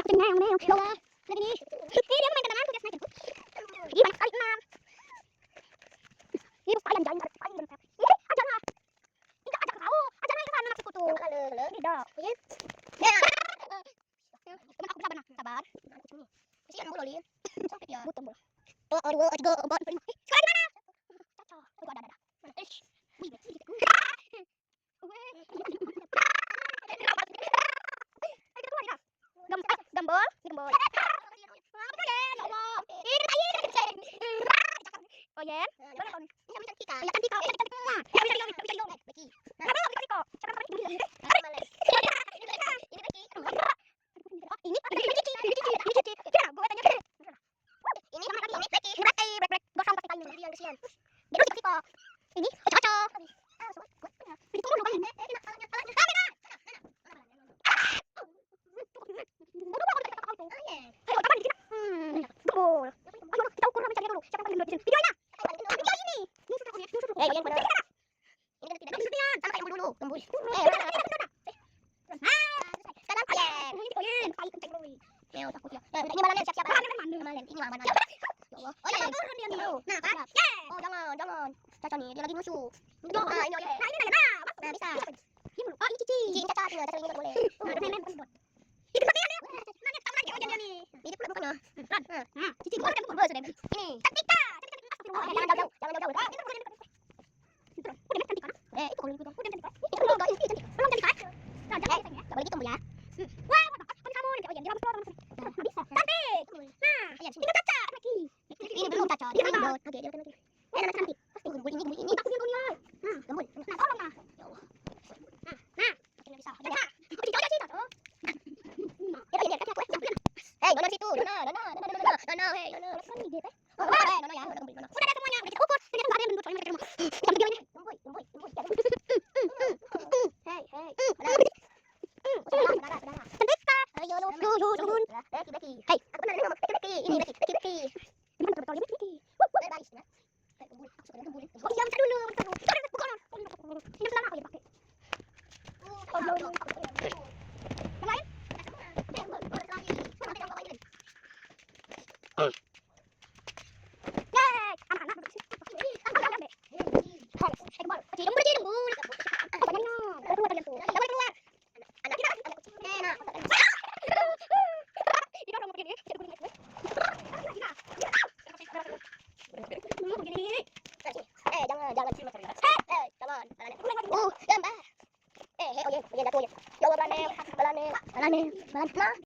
kenyang nih. Loh. Lagi nih. Ini dia main tendangan tuh guys, naik. Ini banyak sekali 6. Ini paling jalan paling benar. Ini aja lah. Tidak ajak kau. Aja naik ke sana maksudku tuh. Tidak. Ya. Ya. Teman aku sabar, sabar. Kesian bola Lin. Sampai dia. Butuh bola. Oh, aduh, aduh, obat. Sekarang di mana? Cocok. Oh, ada. Mana? Wih, gembol. Oh ya, mana kau nih? Ini cantik kan? Iya cantik kau. Cantik semua. Ya bisa diom. Beki. Nah, bisa kau. Siapa namanya? Ini Beki. Ini Cici. Ya, gue tanya. Ini sama tadi ini Beki. Brek. Gosong pakai kayu. Kesian. Dia masih kau. Ini cocok. Ditunggu dulu kan. Gembol. Ayo kita ukur mencari dulu. Siapa yang paling dulu? Videonya. Video ini. Ini mana? Ini kan tidak bisa sama kayak dulu. Gembul. Sekarang kalian. Ini paling kencang dulu. Meo takut ya. Ini balanya siap-siap. Balanya. Ini mana? Ya Allah. Oh ya, turun dia dulu. Nah, kan? Oh, jangan. Caca nih, dia lagi musuh. Nah, ini ya. Nah, ini nah. Nah, bisa. Ini dulu. Oh, ini Cici. Cici Caca tuh, Caca ini enggak boleh. Ada main bot. Itu seperti ini. Nanya sama lagi oh nih. Ini pula bukannya. Cici gua udah sudah. Ini. Cantika. Jangan jauh. Ini udah cantik kan? Itu kalau itu udah cantik. Itu belum enggak cantik. Belum cantik kan? Nah, jangan ya. Enggak boleh gitu ya. Wah, kan kamu nih. Oh iya, dia harus keluar. Nah, bisa. Cantik. Nah, ini Caca lagi. Ini belum Caca. Dia belum. Oke, dia udah cantik. Anak cantik. Pasti gembul ini. Aku punya punya. Gembul. Nah, tolong lah. Ya Allah. Nah, akhirnya bisa. Ya. Oh, di jauh sih, Caca. Ya, kasih aku. Hei, Dona situ. Dona. Hei, Dona. Kan ide teh. Oh, Dona ya. Udah gembul Dona. Udah ada semuanya. Udah kita ukur. Ternyata enggak ada yang gendut soalnya mereka rumah. Yang video ini. Gembul. Hei. Saudara. Cantika. Ayo, turun. Beki. Hei, aku benar ngomong Beki. Ini Beki. Gimana betul ini Beki? Baris ya. Gembul. Aku suka gembul. Oh, iya, bentar dulu. Ini selama aku ya pakai. Oh, yang lain? Jangan.